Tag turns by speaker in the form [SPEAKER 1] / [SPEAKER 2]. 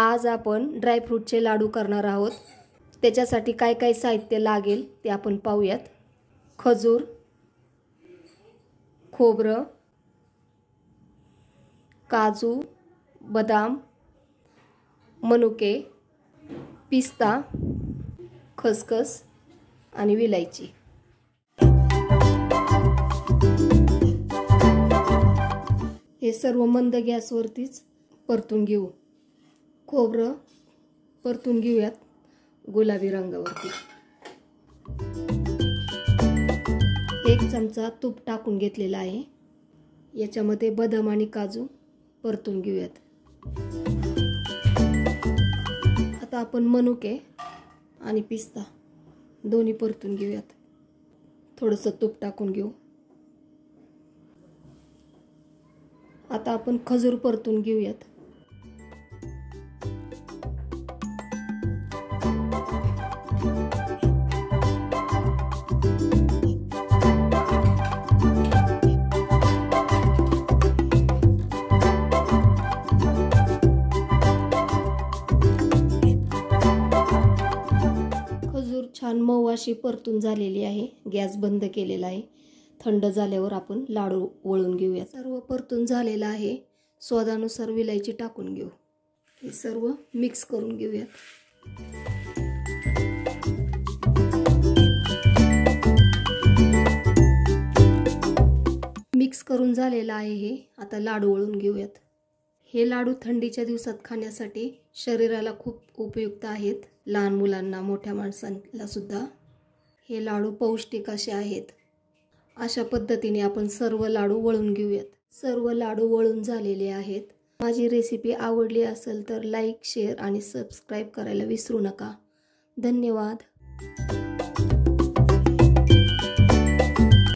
[SPEAKER 1] आज आपण ड्रायफ्रूटचे लाडू करणार आहोत। त्याच्यासाठी काय काय साहित्य लागेल ते आपण पाहूयात। खजूर, खोबरं, काजू, बदाम, मनुके, पिस्ता, खसखस आणि विलायची। हे सर्व मंद गॅसवरतीच परतून घेऊ। खोबरं परतून घेऊयात गुलाबी रंगावरती। 1 चमचा तूप टाकून घेतलेला आहे। याच्यामध्ये बदाम आणि काजू परतून घेऊयात। आता आपण मनुके आणि पिस्ता दोन्ही परतून घेऊयात। थोडंसं तूप टाकून घेऊ। आता आपण खजूर परतून घेऊयात। खजूर छान मऊ अशी परतून झालेली आहे। गॅस बंद केलेला आहे। थंड झाल्यावर आपण लाडू वळून घेऊया। सर्व परतून झालेला आहे। स्वादानुसार विलायची टाकून घेऊ। हे सर्व मिक्स करून घेऊया। मिक्स करून झालेला आहे हे। आता लाडू वळून घेऊयात। हे लाडू थंडीच्या दिवसात खाण्यासाठी शरीराला खूप उपयुक्त आहेत। लहान मुलांना, मोठ्या माणसांना सुद्धा हे लाडू पौष्टिक असे आहेत। अशा पद्धतीने आपण सर्व लाडू वळून घेऊयात। सर्व लाडू वळून झालेले आहेत। माझी रेसिपी आवडली असेल तर लाईक, शेअर आणि सबस्क्राईब करायला विसरू नका। धन्यवाद।